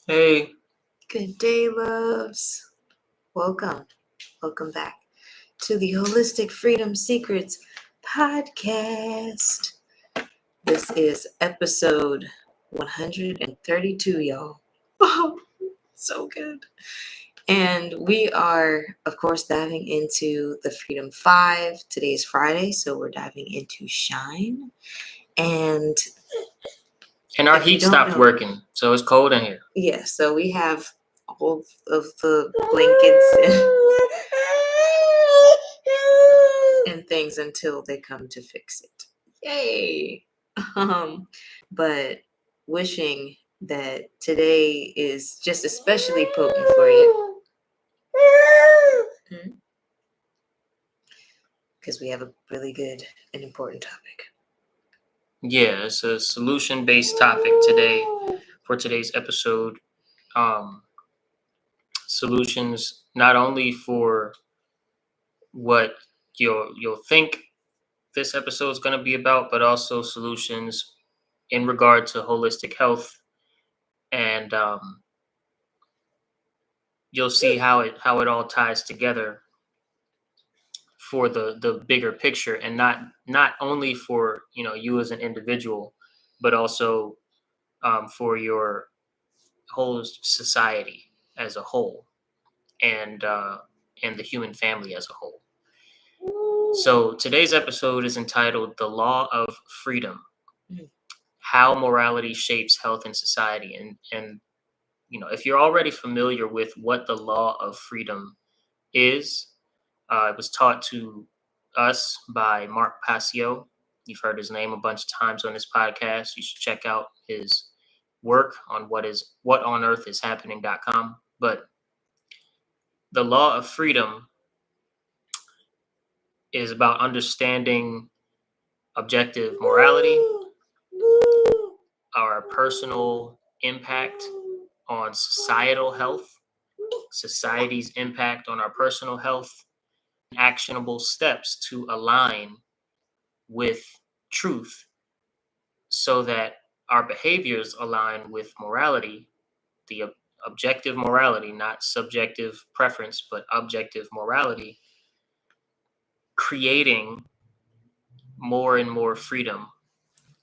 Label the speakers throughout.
Speaker 1: Hey,
Speaker 2: Good day, loves. Welcome. Welcome back to the Holistic Freedom Secrets podcast. This is episode 132, y'all. Oh, so good. And we are, of course, diving into the Freedom 5. Today is Friday, so we're diving into Shine. And
Speaker 1: our
Speaker 2: if you
Speaker 1: heat
Speaker 2: don't
Speaker 1: stopped
Speaker 2: know,
Speaker 1: working, so it's cold in here.
Speaker 2: yeah, so we have all of the blankets and things until they come to fix it. Yay! But wishing that today is just especially potent for you. Because we have a really good and important topic.
Speaker 1: Yeah, it's a solution-based topic today for today's episode. Um, Solutions not only for what you'll think this episode is going to be about, but also solutions in regard to holistic health, and you'll see how it all ties together for the bigger picture, and not only for you as an individual, but also for your whole society as a whole, and the human family as a whole. So today's episode is entitled "The Law of Freedom: How Morality Shapes Health and Society." And if you're already familiar with what the law of freedom is, it was taught to us by Mark Passio. You've heard his name a bunch of times on this podcast. You should check out his work on whatonearthishappening.com. But the law of freedom is about understanding objective morality, our personal impact on societal health, society's impact on our personal health, actionable steps to align with truth so that our behaviors align with morality, the objective morality, not subjective preference, but objective morality, creating more and more freedom,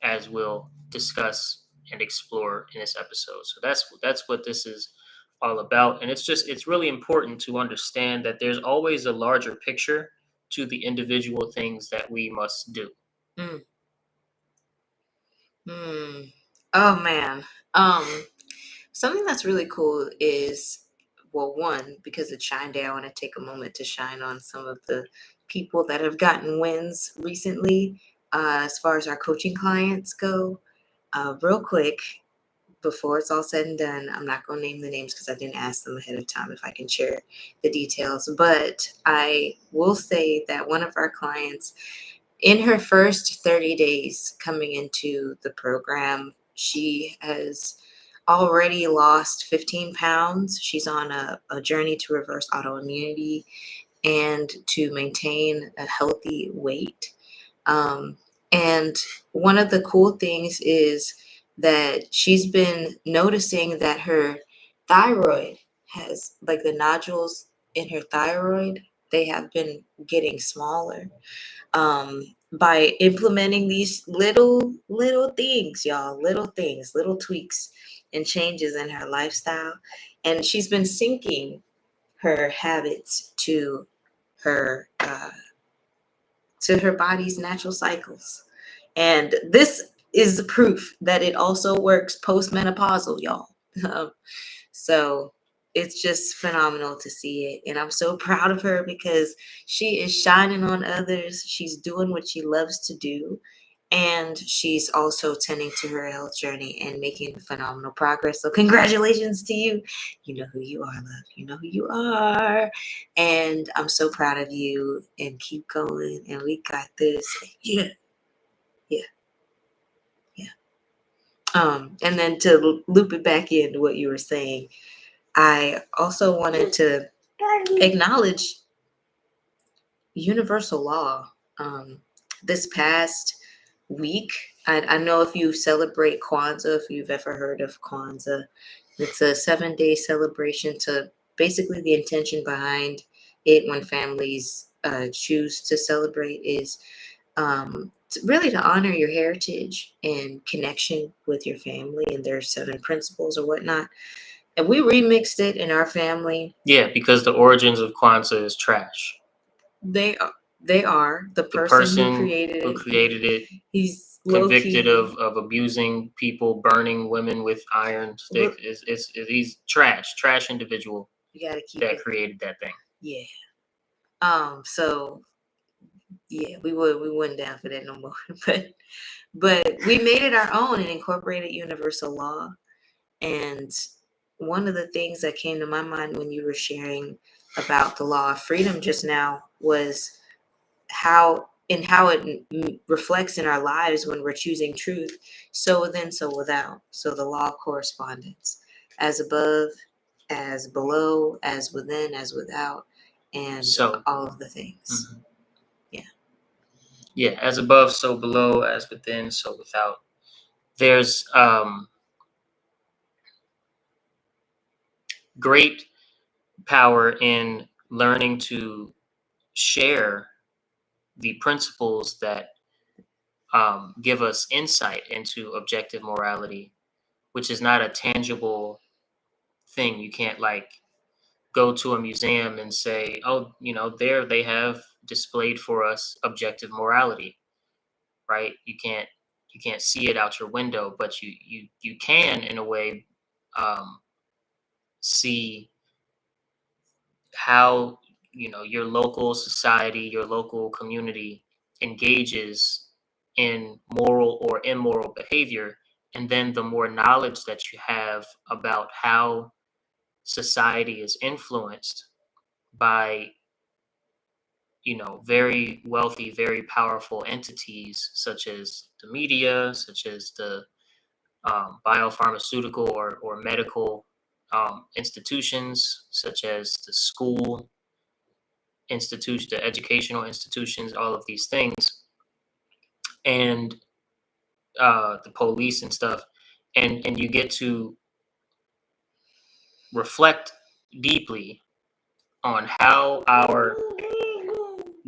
Speaker 1: as we'll discuss and explore in this episode. So that's what this is all about. And it's really important to understand that there's always a larger picture to the individual things that we must do.
Speaker 2: Mm. Oh man. Something that's really cool is, well, one, because it's Shine Day, I want to take a moment to shine on some of the people that have gotten wins recently, as far as our coaching clients go. Real quick, before it's all said and done, I'm not going to name the names because I didn't ask them ahead of time if I can share the details. But I will say that one of our clients, in her first 30 days coming into the program, she has already lost 15 pounds. She's on a journey to reverse autoimmunity and to maintain a healthy weight. And one of the cool things is that she's been noticing that her thyroid has, like, the nodules in her thyroid, they have been getting smaller, by implementing these little things, y'all, little things, little tweaks and changes in her lifestyle. And she's been syncing her habits her uh, to her body's natural cycles. And this is the proof that it also works postmenopausal, y'all. So it's just phenomenal to see it. And I'm so proud of her because she is shining on others. She's doing what she loves to do. And she's also tending to her health journey and making phenomenal progress. So congratulations to you. You know who you are, love. You know who you are. And I'm so proud of you. And keep going. And we got this. Yeah. Yeah. Yeah. And then to loop it back into what you were saying, I also wanted to acknowledge universal law. This past week, I know if you celebrate Kwanzaa, if you've ever heard of Kwanzaa, It's a 7-day celebration to basically the intention behind it when families choose to celebrate is really to honor your heritage and connection with your family and their 7 principles or whatnot. And we remixed it in our family.
Speaker 1: Yeah, because the origins of Kwanzaa is trash.
Speaker 2: They are the
Speaker 1: The
Speaker 2: person who created
Speaker 1: it,
Speaker 2: he's
Speaker 1: convicted
Speaker 2: low-key
Speaker 1: of abusing people, burning women with iron stick. He's trash individual
Speaker 2: you gotta keep
Speaker 1: that
Speaker 2: it.
Speaker 1: created that thing.
Speaker 2: Yeah. So yeah, we wouldn't down for that no more. But we made it our own and incorporated universal law. And one of the things that came to my mind when you were sharing about the law of freedom just now was how it reflects in our lives when we're choosing truth. So within, so without. So the law of correspondence, as above, as below, as within, as without, and
Speaker 1: So
Speaker 2: all of the things.
Speaker 1: mhm.
Speaker 2: Yeah.
Speaker 1: Yeah, as above, so below, as within, so without. There's great power in learning to share the principles that give us insight into objective morality, which is not a tangible thing. You can't like go to a museum and say, oh, there they have displayed for us objective morality, right? You can't see it out your window, but you can in a way um, see how your local society, your local community engages in moral or immoral behavior, and then the more knowledge that you have about how society is influenced by very wealthy, very powerful entities such as the media, such as the biopharmaceutical or medical institutions, such as the school institution, the educational institutions, all of these things, and the police and stuff, and you get to reflect deeply on how our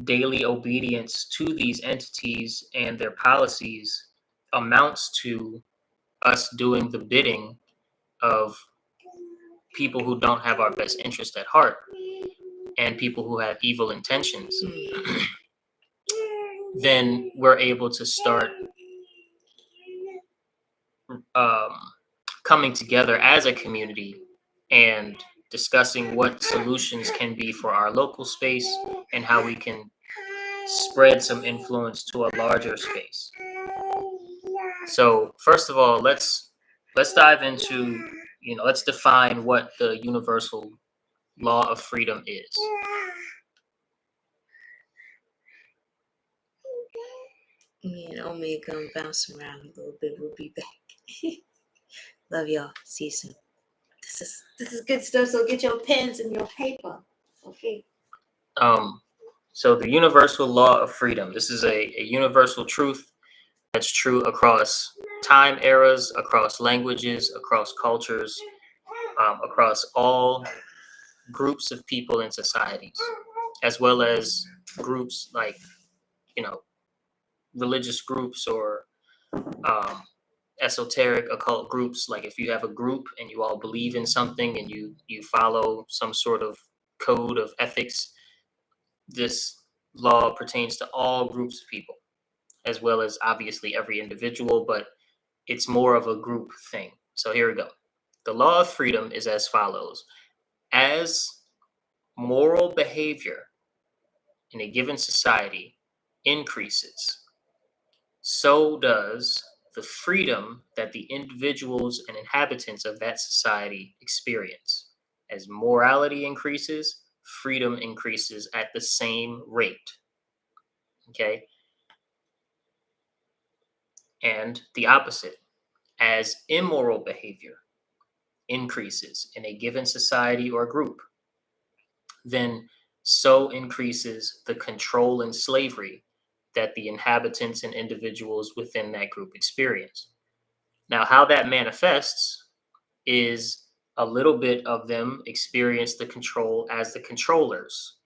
Speaker 1: daily obedience to these entities and their policies amounts to us doing the bidding of people who don't have our best interest at heart and people who have evil intentions. Then we're able to start um, coming together as a community and discussing what solutions can be for our local space and how we can spread some influence to a larger space. So first of all, let's dive into, let's define what the universal law of freedom is.
Speaker 2: Me and Omega gonna bounce around a little bit. We'll be back. Love y'all. See you soon. This is good stuff. So get your pens and your paper. Okay.
Speaker 1: So the universal law of freedom. This is a universal truth that's true across time eras, across languages, across cultures, across all groups of people in societies, as well as groups like, religious groups or esoteric occult groups. Like if you have a group and you all believe in something and you follow some sort of code of ethics, this law pertains to all groups of people, as well as obviously every individual, but it's more of a group thing. So here we go. The law of freedom is as follows. As moral behavior in a given society increases, so does the freedom that the individuals and inhabitants of that society experience. As morality increases, freedom increases at the same rate. Okay? And the opposite. As immoral behavior increases in a given society or group, then so increases the control and slavery that the inhabitants and individuals within that group experience. Now, how that manifests is A little bit of them experience the control as the controllers.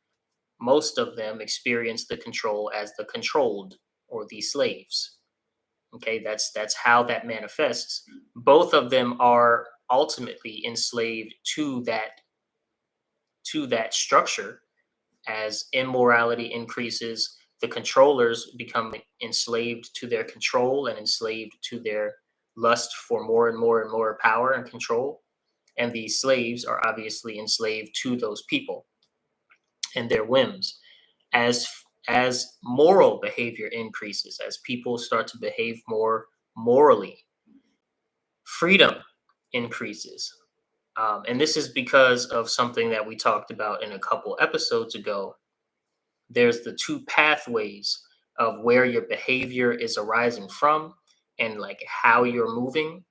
Speaker 1: Most of them experience the control as the controlled or the slaves. Okay, that's how that manifests. Both of them are ultimately enslaved to that structure. As immorality increases, the controllers become enslaved to their control and enslaved to their lust for more and more and more power and control. And the slaves are obviously enslaved to those people and their whims. As moral behavior increases, as people start to behave more morally, freedom increases. And this is because of something that we talked about in a couple episodes ago. There's the two pathways of where your behavior is arising from and like how you're moving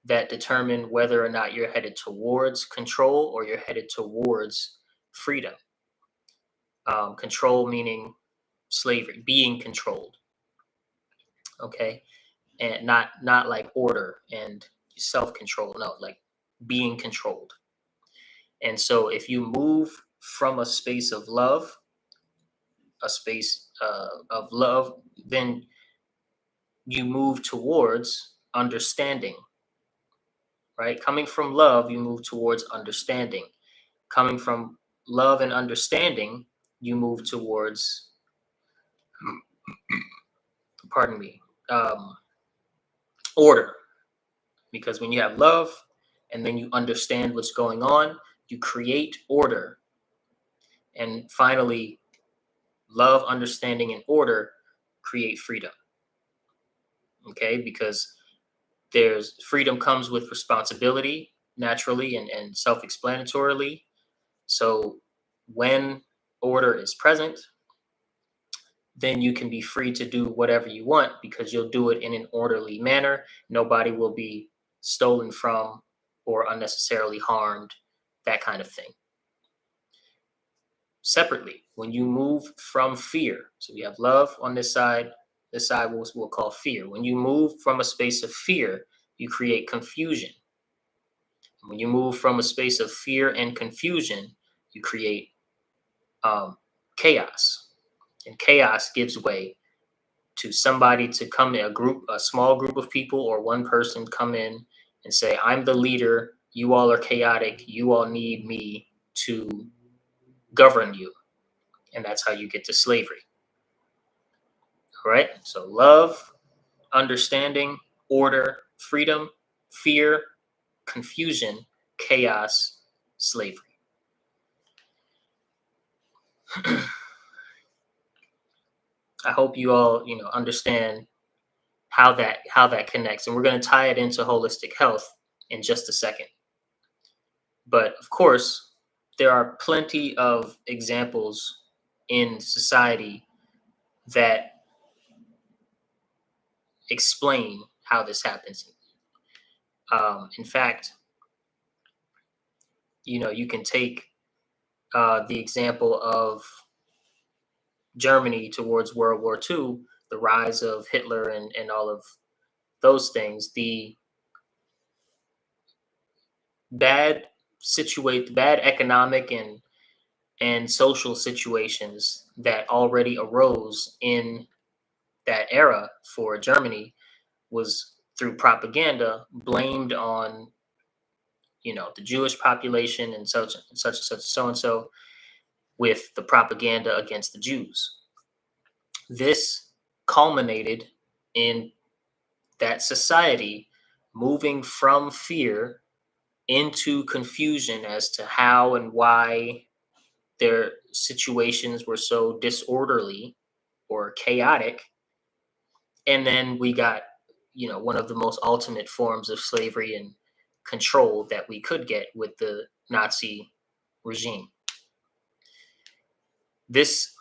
Speaker 1: that determine whether or not you're headed towards control or you're headed towards freedom. Control meaning slavery, being controlled, okay, and not like order and self-control. No, like being controlled. And so, if you move from a space of love, then you move towards understanding, right? Coming from love, you move towards understanding. Coming from love and understanding, you move towards, pardon me, order. Because when you have love and then you understand what's going on, you create order. And finally, love, understanding, and order create freedom. Okay, because there's freedom comes with responsibility naturally and self-explanatorily. So when order is present, then you can be free to do whatever you want because you'll do it in an orderly manner. Nobody will be stolen from or unnecessarily harmed, that kind of thing. Separately, when you move from fear, so we have love on this side we'll call fear. When you move from a space of fear, you create confusion. When you move from a space of fear and confusion, you create chaos. And chaos gives way to somebody to come in, a small group of people or one person come in and say, I'm the leader, you all are chaotic, you all need me to govern you. And that's how you get to slavery. All right? So love, understanding, order, freedom, fear, confusion, chaos, slavery. I hope you all, understand how that connects, and we're going to tie it into holistic health in just a second. But of course, there are plenty of examples in society that explain how this happens. In fact, you can take the example of Germany towards World War II, the rise of Hitler and all of those things, the bad economic and social situations that already arose in that era for Germany was through propaganda blamed on the Jewish population and such and such and such so and so, with the propaganda against the Jews. This culminated in that society moving from fear into confusion as to how and why their situations were so disorderly or chaotic. And then we got, one of the most ultimate forms of slavery and control that we could get with the Nazi regime. This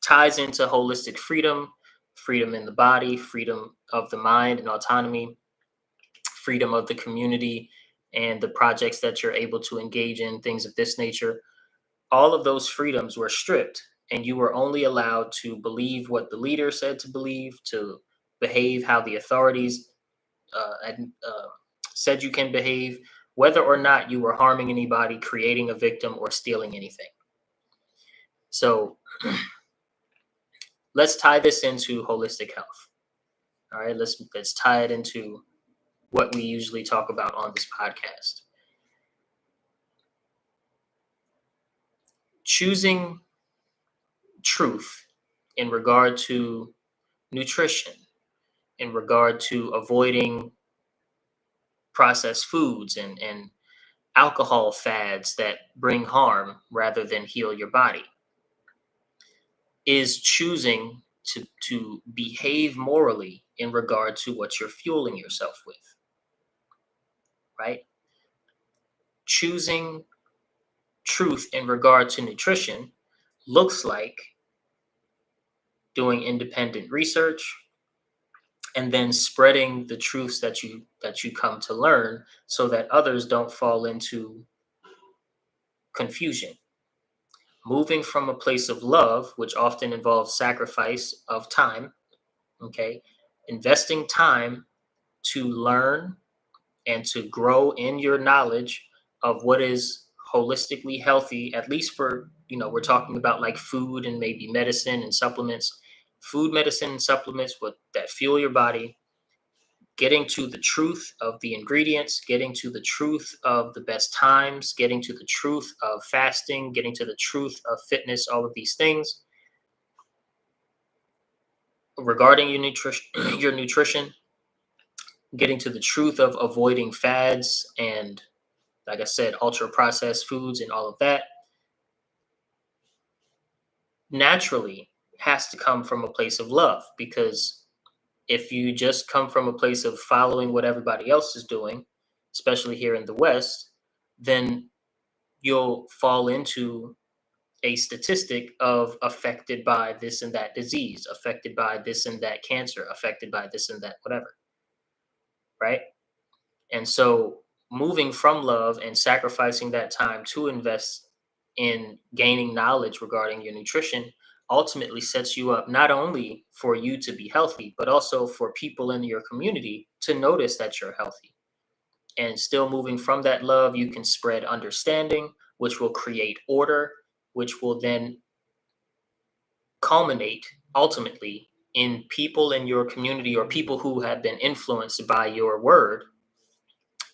Speaker 1: ties into holistic freedom, freedom in the body, freedom of the mind and autonomy, freedom of the community and the projects that you're able to engage in, things of this nature. All of those freedoms were stripped, and you were only allowed to believe what the leader said to believe, to behave how the authorities said you can behave, whether or not you were harming anybody, creating a victim, or stealing anything. So let's tie this into holistic health. All right, let's tie it into what we usually talk about on this podcast. Choosing truth in regard to nutrition, in regard to avoiding processed foods and alcohol fads that bring harm rather than heal your body, is choosing to behave morally in regard to what you're fueling yourself with, right? Choosing truth in regard to nutrition looks like doing independent research and then spreading the truths that you come to learn so that others don't fall into confusion. Moving from a place of love, which often involves sacrifice of time, okay? Investing time to learn and to grow in your knowledge of what is holistically healthy, at least for, we're talking about like food and maybe medicine and supplements. Food, medicine, and supplements that fuel your body, getting to the truth of the ingredients, getting to the truth of the best times, getting to the truth of fasting, getting to the truth of fitness, all of these things regarding your nutrition, getting to the truth of avoiding fads and, like I said, ultra processed foods and all of that, naturally has to come from a place of love. Because if you just come from a place of following what everybody else is doing, especially here in the West, then you'll fall into a statistic of affected by this and that disease, affected by this and that cancer, affected by this and that, whatever. Right? And so moving from love and sacrificing that time to invest in gaining knowledge regarding your nutrition ultimately sets you up not only for you to be healthy, but also for people in your community to notice that you're healthy. And still moving from that love, you can spread understanding, which will create order, which will then culminate ultimately in people in your community or people who have been influenced by your word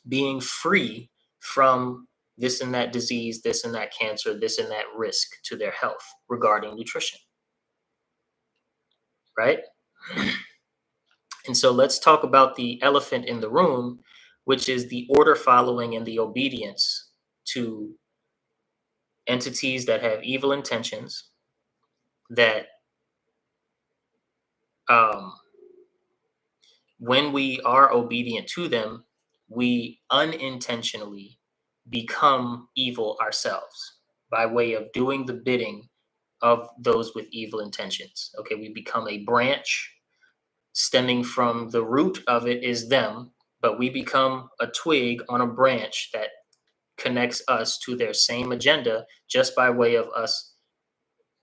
Speaker 1: being free from this and that disease, this and that cancer, this and that risk to their health regarding nutrition. Right? And so let's talk about the elephant in the room, which is the order following and the obedience to entities that have evil intentions, that when we are obedient to them, we unintentionally become evil ourselves by way of doing the bidding of those with evil intentions. Okay, we become a branch stemming from the root of it is them, but we become a twig on a branch that connects us to their same agenda just by way of us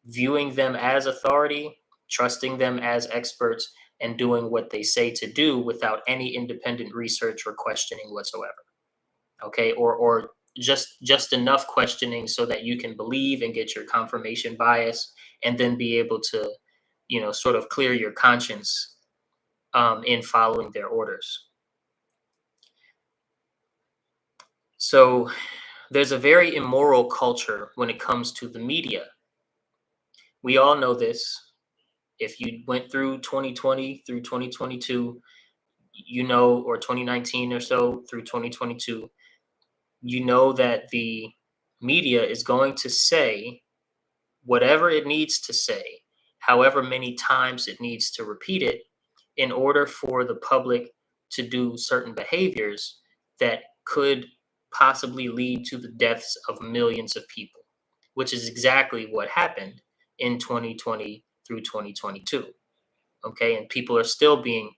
Speaker 1: viewing them as authority, trusting them as experts, and doing what they say to do without any independent research or questioning whatsoever. Okay, or just enough questioning so that you can believe and get your confirmation bias, and then be able to, sort of clear your conscience in following their orders. So there's a very immoral culture when it comes to the media. We all know this. If you went through 2020 through 2022, or 2019 or so through 2022, that the media is going to say whatever it needs to say, however many times it needs to repeat it, in order for the public to do certain behaviors that could possibly lead to the deaths of millions of people, which is exactly what happened in 2020 through 2022. Okay, and people are still being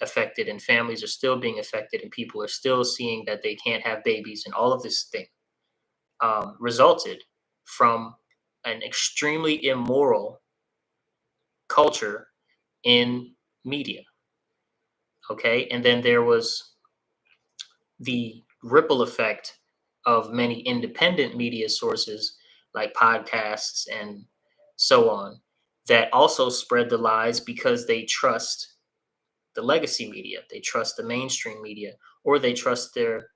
Speaker 1: affected, and families are still being affected, and people are still seeing that they can't have babies, and all of this thing resulted from an extremely immoral culture in media. Okay, and then there was the ripple effect of many independent media sources like podcasts and so on that also spread the lies because they trust the legacy media, they trust the mainstream media, or they trust their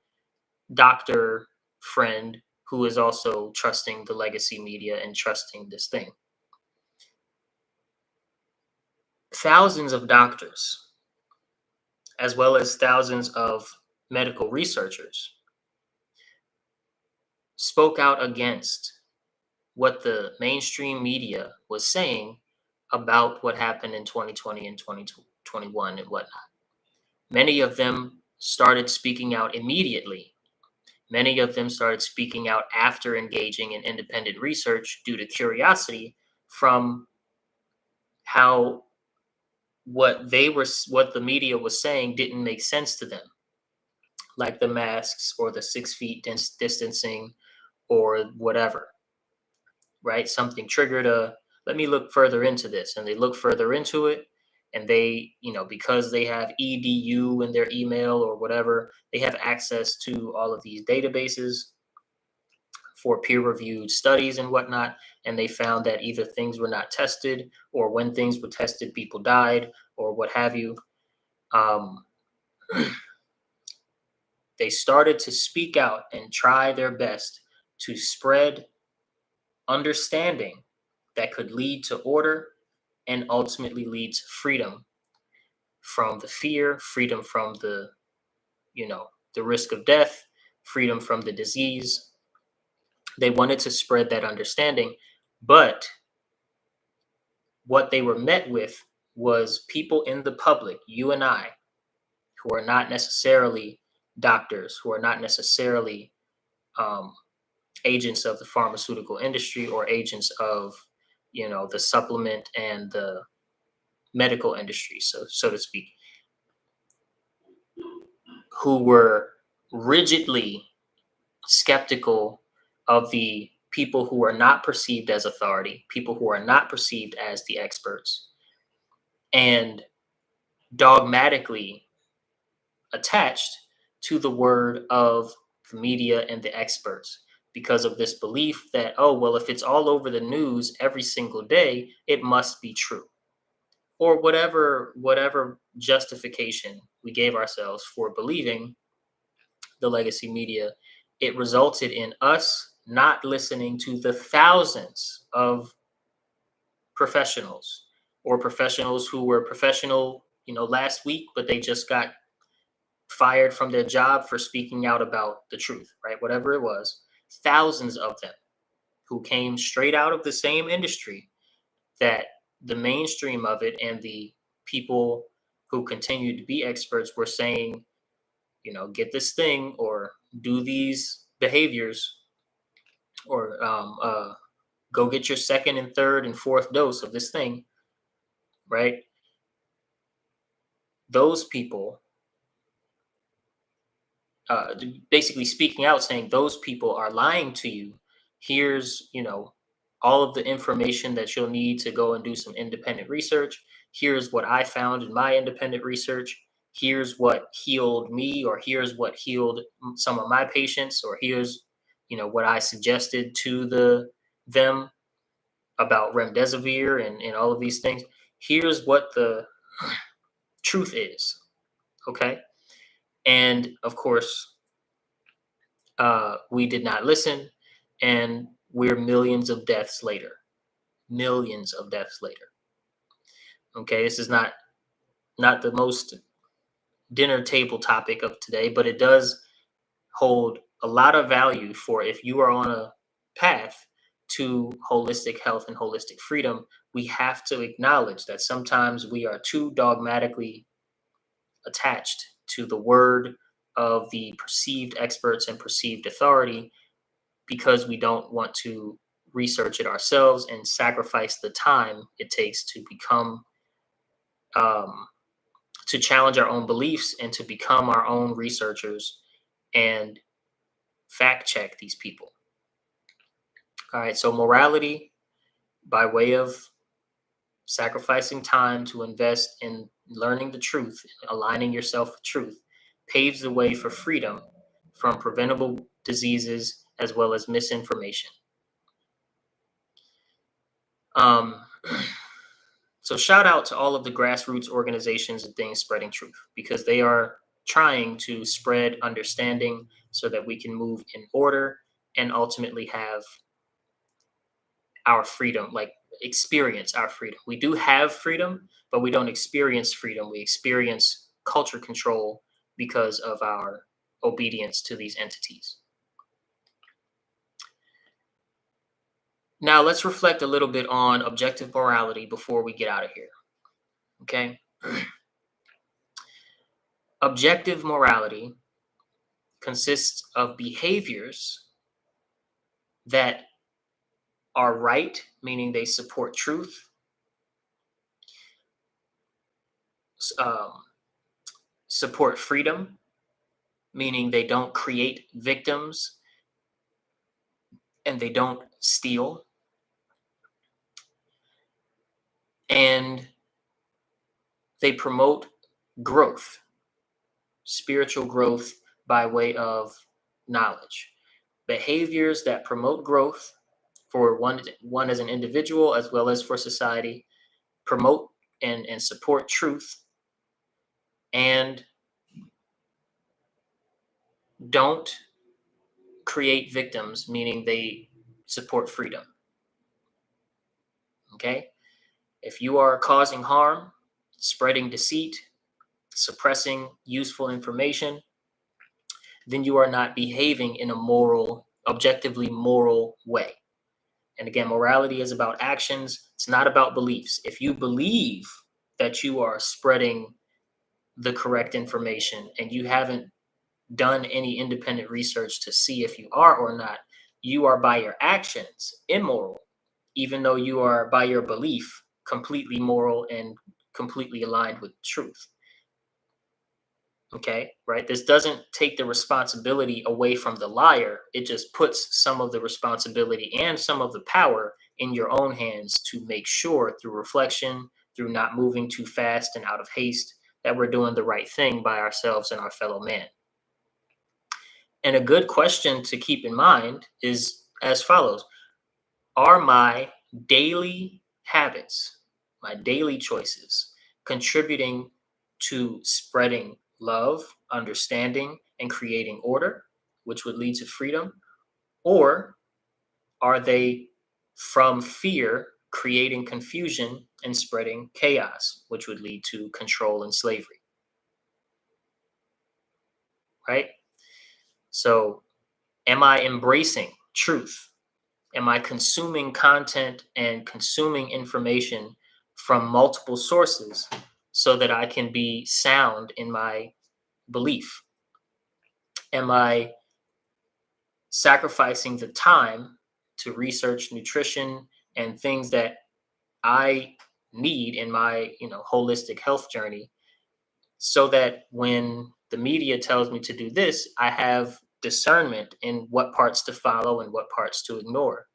Speaker 1: doctor friend who is also trusting the legacy media and trusting this thing. Thousands of doctors, as well as thousands of medical researchers, spoke out against what the mainstream media was saying about what happened in 2020 and 2021 and whatnot. Many of them started speaking out immediately. Many of them started speaking out after engaging in independent research due to curiosity from how what the media was saying didn't make sense to them, like the masks or the 6 feet distancing or whatever, right? Something triggered let me look further into this. And they look further into it. And they, because they have EDU in their email or whatever, they have access to all of these databases for peer-reviewed studies and whatnot. And they found that either things were not tested, or when things were tested, people died, or what have you. They started to speak out and try their best to spread understanding that could lead to order and ultimately lead to freedom from the fear, freedom from the, the risk of death, freedom from the disease. They wanted to spread that understanding, but what they were met with was people in the public, you and I, who are not necessarily doctors, who are not necessarily agents of the pharmaceutical industry or agents of, the supplement and the medical industry, so to speak, who were rigidly skeptical of the people who are not perceived as authority, people who are not perceived as the experts, and dogmatically attached to the word of the media and the experts because of this belief that, oh, well, if it's all over the news every single day, it must be true. Or whatever justification we gave ourselves for believing the legacy media, it resulted in us not listening to the thousands of professionals, or professionals who were professional, last week, but they just got fired from their job for speaking out about the truth, right? Whatever it was, thousands of them who came straight out of the same industry that the mainstream of it and the people who continued to be experts were saying, get this thing or do these behaviors, or go get your second and third and fourth dose of this thing, right? Those people basically speaking out saying those people are lying to you. Here's, all of the information that you'll need to go and do some independent research. Here's what I found in my independent research. Here's what healed me, or here's what healed some of my patients, or here's, what I suggested to them about remdesivir and all of these things. Here's what the truth is. Okay. And of course, we did not listen, and we're millions of deaths later. Millions of deaths later. Okay, this is not the most dinner table topic of today, but it does hold a lot of value for if you are on a path to holistic health and holistic freedom. We have to acknowledge that sometimes we are too dogmatically attached to the word of the perceived experts and perceived authority, because we don't want to research it ourselves and sacrifice the time it takes to become to challenge our own beliefs and to become our own researchers and fact check these people. All right, so morality, by way of sacrificing time to invest in learning the truth, aligning yourself with truth, paves the way for freedom from preventable diseases as well as misinformation. So shout out to all of the grassroots organizations and things spreading truth, because they are trying to spread understanding so that we can move in order and ultimately have our freedom, like experience our freedom. We do have freedom, but we don't experience freedom. We experience culture control because of our obedience to these entities. Now let's reflect a little bit on objective morality before we get out of here. Okay. Objective morality consists of behaviors that are right, meaning they support truth, support freedom, meaning they don't create victims and they don't steal, and they promote growth, spiritual growth by way of knowledge. Behaviors that promote growth for one as an individual as well as for society, promote and support truth, and don't create victims, meaning they support freedom. Okay? If you are causing harm, spreading deceit, suppressing useful information, then you are not behaving in a moral, objectively moral way. And again, morality is about actions. It's not about beliefs. If you believe that you are spreading the correct information and you haven't done any independent research to see if you are or not, you are by your actions immoral, even though you are by your belief completely moral and completely aligned with truth. Okay, right? This doesn't take the responsibility away from the liar. It just puts some of the responsibility and some of the power in your own hands to make sure through reflection, through not moving too fast and out of haste, that we're doing the right thing by ourselves and our fellow man. And a good question to keep in mind is as follows: are my daily habits, my daily choices, contributing to spreading love, understanding, and creating order, which would lead to freedom? Or are they, from fear, creating confusion and spreading chaos, which would lead to control and slavery? Right? So, am I embracing truth? Am I consuming content and consuming information from multiple sources so that I can be sound in my belief? Am I sacrificing the time to research nutrition and things that I need in my, holistic health journey, so that when the media tells me to do this, I have discernment in what parts to follow and what parts to ignore,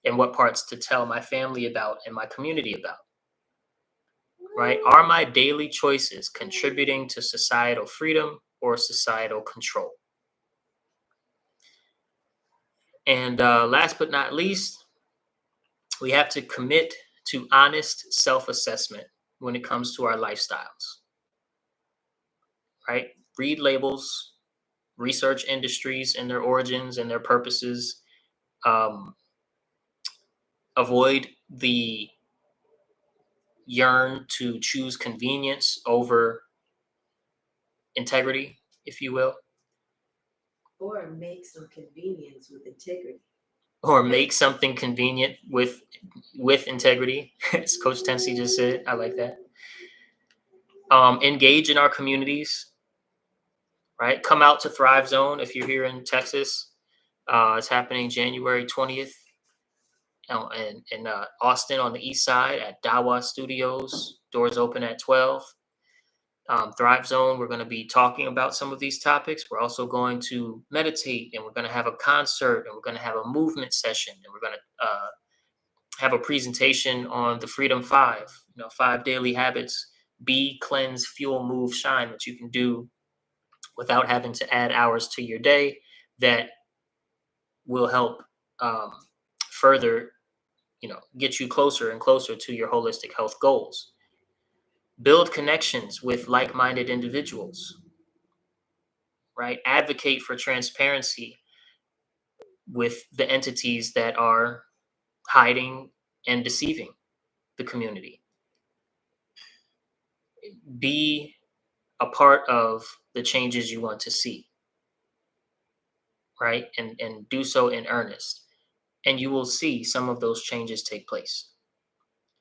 Speaker 1: and what parts to tell my family about and my community about? Right? Are my daily choices contributing to societal freedom or societal control? And last but not least, we have to commit to honest self-assessment when it comes to our lifestyles. Right? Read labels, research industries and their origins and their purposes. Avoid the yearn to choose convenience over integrity, if you will.
Speaker 2: Or make some convenience with integrity.
Speaker 1: Or make something convenient with integrity, as Coach Tennessee just said. I like that. Engage in our communities, right? Come out to Thrive Zone if you're here in Texas. It's happening January 20th in Austin on the east side at Dawa Studios. Doors open at 12. Thrive Zone, we're going to be talking about some of these topics. We're also going to meditate, and we're going to have a concert, and we're going to have a movement session, and we're going to have a presentation on the Freedom 5, 5 daily habits: be, cleanse, fuel, move, shine, that you can do without having to add hours to your day that will help further, get you closer and closer to your holistic health goals. Build connections with like-minded individuals, right? Advocate for transparency with the entities that are hiding and deceiving the community. Be a part of the changes you want to see, right? And do so in earnest. And you will see some of those changes take place.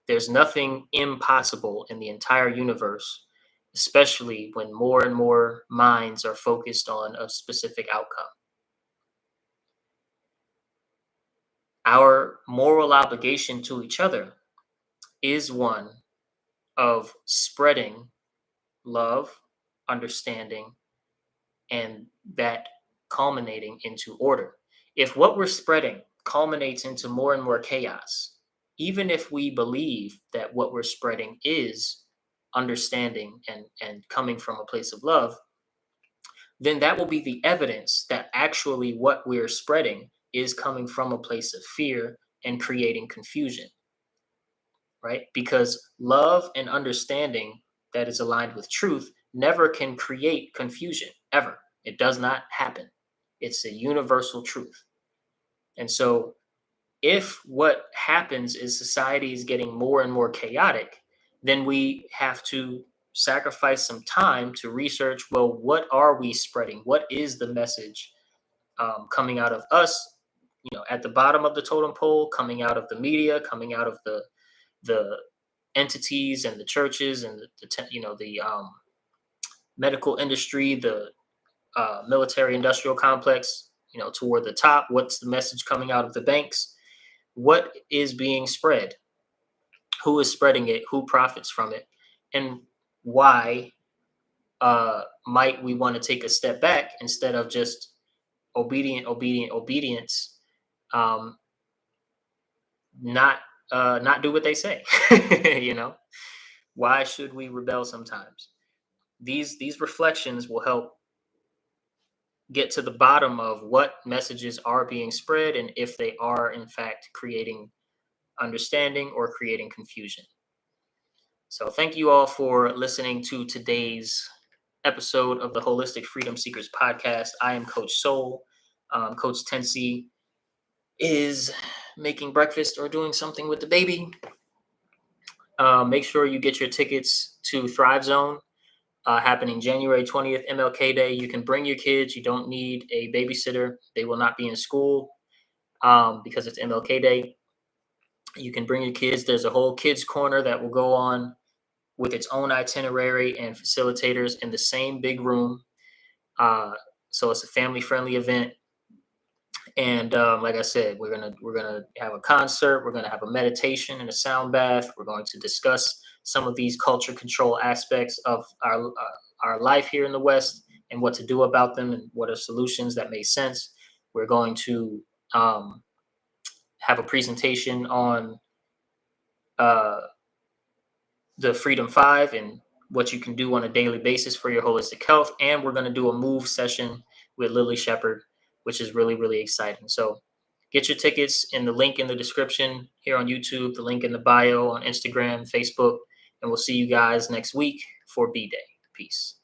Speaker 1: There's nothing impossible in the entire universe, especially when more and more minds are focused on a specific outcome. Our moral obligation to each other is one of spreading love, understanding, and that culminating into order. If what we're spreading culminates into more and more chaos, even if we believe that what we're spreading is understanding and coming from a place of love, then that will be the evidence that actually what we're spreading is coming from a place of fear and creating confusion, right? Because love and understanding that is aligned with truth never can create confusion, ever. It does not happen. It's a universal truth. And so if what happens is society is getting more and more chaotic, then we have to sacrifice some time to research, well, what are we spreading? What is the message coming out of us, at the bottom of the totem pole, coming out of the media, coming out of the entities and the churches and the medical industry, the military industrial complex, toward the top? What's the message coming out of the banks? What is being spread? Who is spreading it? Who profits from it? And why might we want to take a step back instead of just obedience, not do what they say? Why should we rebel sometimes? These reflections will help get to the bottom of what messages are being spread and if they are in fact creating understanding or creating confusion. So thank you all for listening to today's episode of the Holistic Freedom Seekers podcast. I am Coach Soul. Coach Tensi is making breakfast or doing something with the baby. Make sure you get your tickets to Thrive Zone, happening January 20th, MLK Day. You can bring your kids. You don't need a babysitter. They will not be in school because it's MLK Day. You can bring your kids. There's a whole kids corner that will go on with its own itinerary and facilitators in the same big room. So it's a family-friendly event. And like I said, we're gonna have a concert. We're gonna have a meditation and a sound bath. We're going to discuss some of these culture control aspects of our life here in the West and what to do about them and what are solutions that make sense. We're going to have a presentation on the Freedom 5 and what you can do on a daily basis for your holistic health. And we're going to do a move session with Lily Shepard, which is really, really exciting. So get your tickets in the link in the description here on YouTube, the link in the bio on Instagram, Facebook, and we'll see you guys next week for B-Day. Peace.